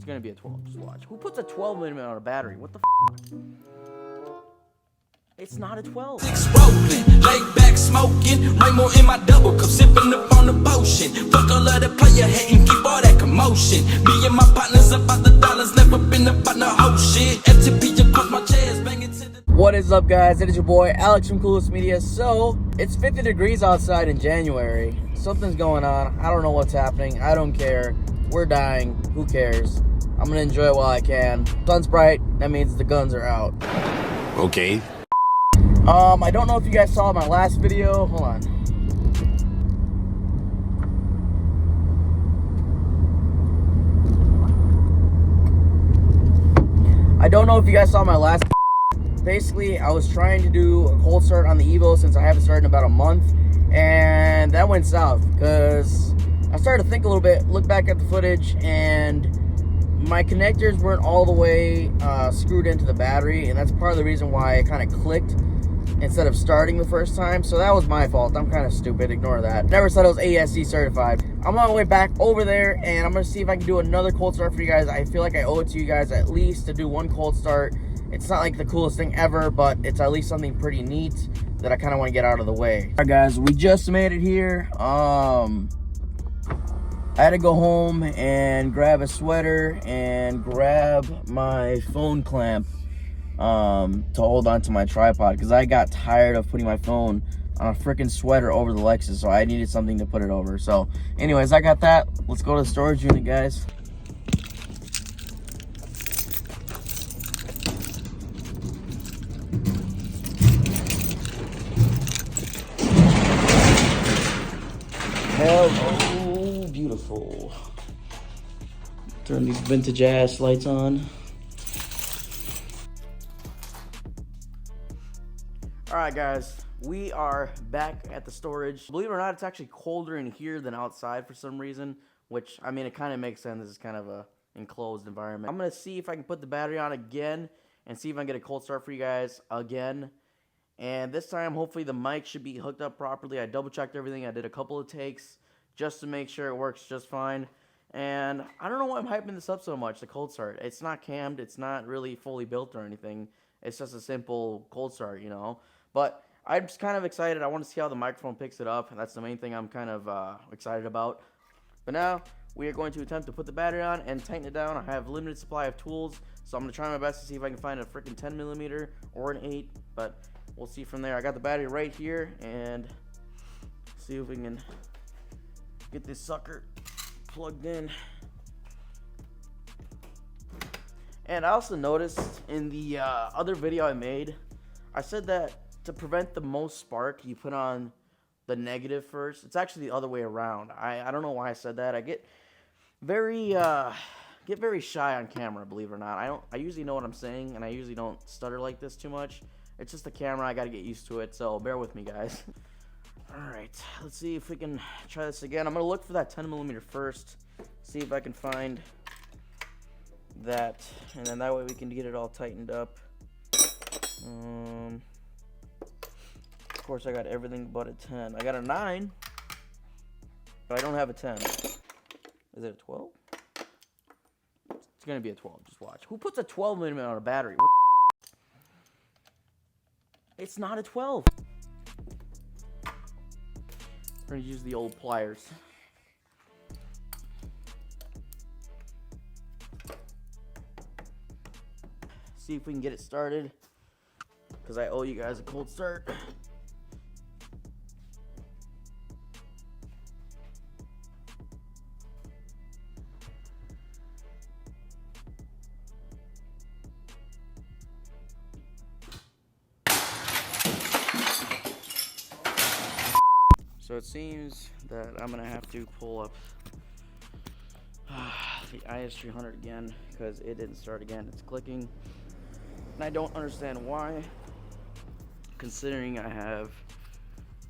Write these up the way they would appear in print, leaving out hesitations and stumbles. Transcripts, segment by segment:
It's gonna be a 12. Just watch. Who puts a 12mm on a battery? What the It's not a 12. Rolling, laid back smoking, Rainbow in my double cup, sipping up on the potion. Fuck all of the player hating, keep all that commotion. Me and my partners about the dollars, never been about no whole shit. FTP across my chairs, banging to the. What is up, guys? It is your boy Alex from Coolest Media. So it's 50 degrees outside in January. Something's going on. I don't know what's happening. I don't care. We're dying. Who cares? I'm gonna enjoy it while I can. Sun's bright. That means the guns are out. Okay. I don't know if you guys saw my last video. Hold on. I don't know if you guys saw my last. Basically, I was trying to do a cold start on the Evo since I haven't started in about a month, and that went south because I started to think a little bit, look back at the footage, and my connectors weren't all the way screwed into the battery, and that's part of the reason why it kind of clicked instead of starting the first time. So that was my fault. I'm kind of stupid. Ignore that. Never said I was ASC certified. I'm on my way back over there, and I'm going to see if I can do another cold start for you guys. I feel like I owe it to you guys at least to do one cold start. It's not like the coolest thing ever, but it's at least something pretty neat that I kind of want to get out of the way. All right, guys, we just made it here. I had to go home and grab a sweater and grab my phone clamp to hold on to my tripod because I got tired of putting my phone on a freaking sweater over the Lexus, so I needed something to put it over. So anyways, I got that. Let's go to the storage unit, guys. Hello, beautiful. Turn these vintage ass lights on. Alright, guys, we are back at the storage. Believe it or not, it's actually colder in here than outside for some reason, which, I mean, it kind of makes sense. This is kind of a enclosed environment. I'm going to see if I can put the battery on again and see if I can get a cold start for you guys again. And this time, hopefully, the mic should be hooked up properly. I double-checked everything. I did a couple of takes just to make sure it works just fine. And I don't know why I'm hyping this up so much, the cold start. It's not cammed. It's not really fully built or anything. It's just a simple cold start, you know. But I'm just kind of excited. I want to see how the microphone picks it up. That's the main thing I'm kind of excited about. But now, we are going to attempt to put the battery on and tighten it down. I have a limited supply of tools, so I'm going to try my best to see if I can find a freaking 10mm or an 8. But we'll see from there. I got the battery right here, and see if we can get this sucker plugged in. And I also noticed in the other video I made, I said that to prevent the most spark, you put on the negative first. It's actually the other way around. I don't know why I said that. I get very shy on camera, believe it or not. I usually know what I'm saying, and I usually don't stutter like this too much. It's just the camera. I got to get used to it, so bear with me, guys. All right, let's see if we can try this again. I'm going to look for that 10mm first, see if I can find that, and then that way we can get it all tightened up. Of course, I got everything but a 10. I got a 9, but I don't have a 10. Is it a 12? It's going to be a 12. Just watch. Who puts a 12mm on a battery? What? It's not a 12. We're going to use the old pliers. See if we can get it started, because I owe you guys a cold start. So it seems that I'm gonna have to pull up the IS300 again because it didn't start again. It's clicking, and I don't understand why, considering I have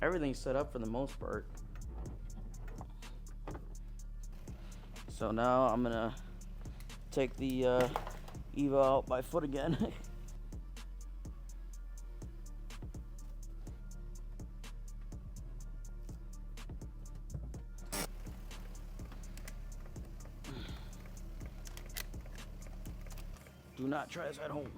everything set up for the most part. So now I'm gonna take the Evo out by foot again. Do not try this at home.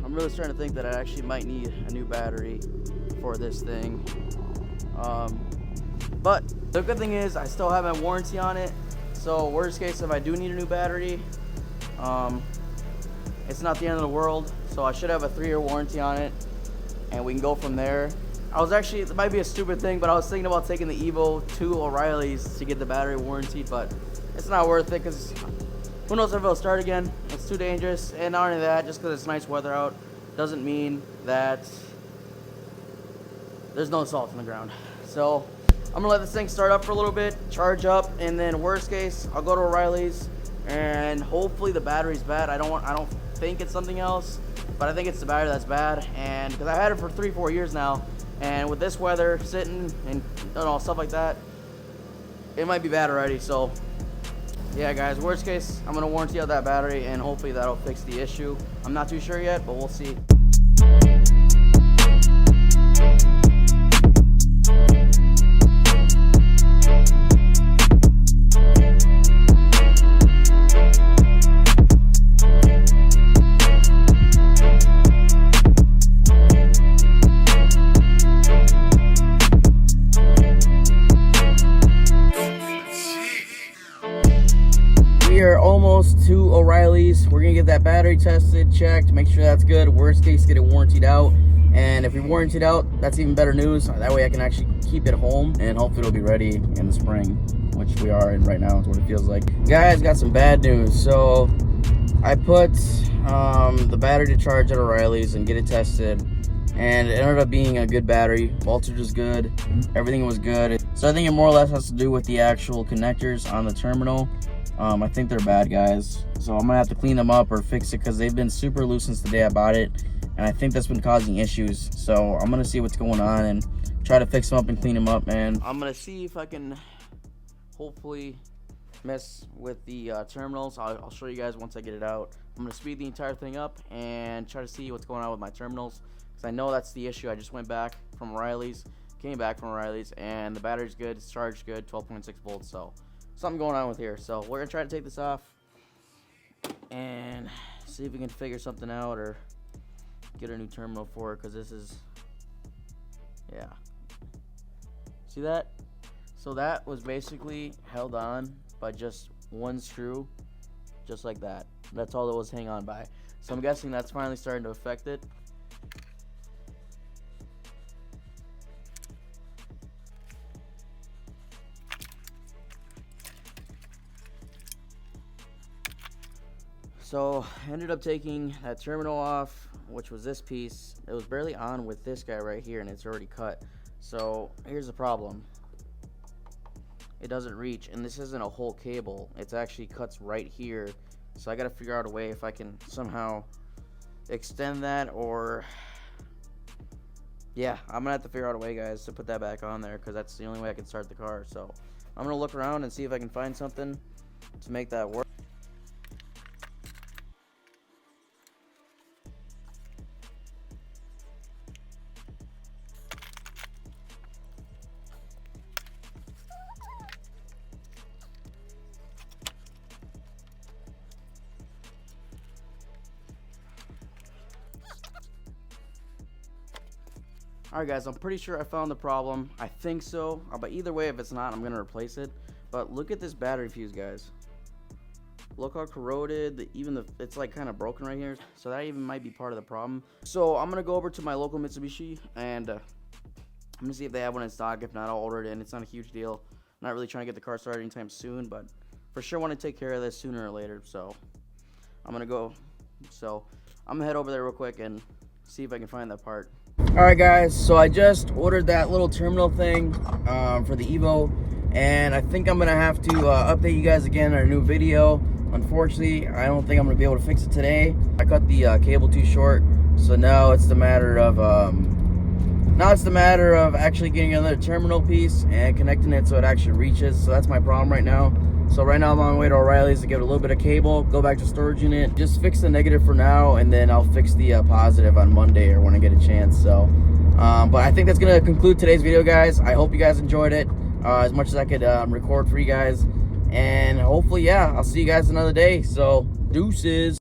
I'm really starting to think that I actually might need a new battery for this thing. But the good thing is I still have my warranty on it. So worst case, if I do need a new battery, it's not the end of the world. So I should have a 3-year warranty on it, and we can go from there. I was actually, it might be a stupid thing, but I was thinking about taking the Evo to O'Reilly's to get the battery warranty, but it's not worth it because who knows if it'll start again. It's too dangerous. And not only that, just because it's nice weather out doesn't mean that there's no salt in the ground. So I'm gonna let this thing start up for a little bit, charge up, and then worst case, I'll go to O'Reilly's and hopefully the battery's bad. I don't think it's something else, but I think it's the battery that's bad. And because I've had it for 3-4 years now, and with this weather, sitting and stuff like that, it might be bad already. So yeah, guys, worst case, I'm gonna warranty out that battery and hopefully that'll fix the issue. I'm not too sure yet, but we'll see. We are almost to O'Reilly's. We're gonna get that battery tested, checked, make sure that's good. Worst case, get it warrantied out. And if we warrantied out, that's even better news. That way I can actually keep it home and hopefully it'll be ready in the spring, which we are in right now, is what it feels like. Guys, got some bad news. So I put the battery to charge at O'Reilly's and get it tested, and it ended up being a good battery. Voltage was good, everything was good. So I think it more or less has to do with the actual connectors on the terminal. I think they're bad, guys. So I'm gonna have to clean them up or fix it because they've been super loose since the day I bought it, and I think that's been causing issues. So I'm gonna see what's going on and try to fix them up and clean them up, man. I'm gonna see if I can hopefully mess with the terminals. I'll show you guys once I get it out. I'm gonna speed the entire thing up and try to see what's going on with my terminals, because I know that's the issue. I just went back from O'Reilly's, came back from O'Reilly's, and the battery's good, it's charged good, 12.6 volts. So something going on with here. So we're gonna try to take this off and see if we can figure something out or get a new terminal for it, because this is, yeah, see that? So that was basically held on by just one screw, just like that. That's all it was hang on by. So I'm guessing that's finally starting to affect it. So I ended up taking that terminal off, which was this piece. It was barely on with this guy right here, and it's already cut. So here's the problem. It doesn't reach, and this isn't a whole cable. It actually cuts right here. So I gotta figure out a way if I can somehow extend that, or yeah, I'm gonna have to figure out a way, guys, to put that back on there, because that's the only way I can start the car. So I'm gonna look around and see if I can find something to make that work. Alright guys, I'm pretty sure I found the problem. I think so, but either way, if it's not, I'm gonna replace it. But look at this battery fuse, guys. Look how corroded, it's like kind of broken right here. So that even might be part of the problem. So I'm gonna go over to my local Mitsubishi and I'm gonna see if they have one in stock. If not, I'll order it in. It's not a huge deal. I'm not really trying to get the car started anytime soon, but for sure want to take care of this sooner or later. So I'm gonna go. So I'm gonna head over there real quick and see if I can find that part. Alright guys, so I just ordered that little terminal thing for the Evo, and I think I'm gonna have to update you guys again in our new video. Unfortunately, I don't think I'm gonna be able to fix it today. I cut the cable too short, so now it's the matter of actually getting another terminal piece and connecting it so it actually reaches. So that's my problem right now. So right now I'm on my way to O'Reilly's to get a little bit of cable, go back to storage unit, just fix the negative for now, and then I'll fix the positive on Monday or when I get a chance. So, but I think that's gonna conclude today's video, guys. I hope you guys enjoyed it as much as I could record for you guys, and hopefully, yeah, I'll see you guys another day. So, deuces.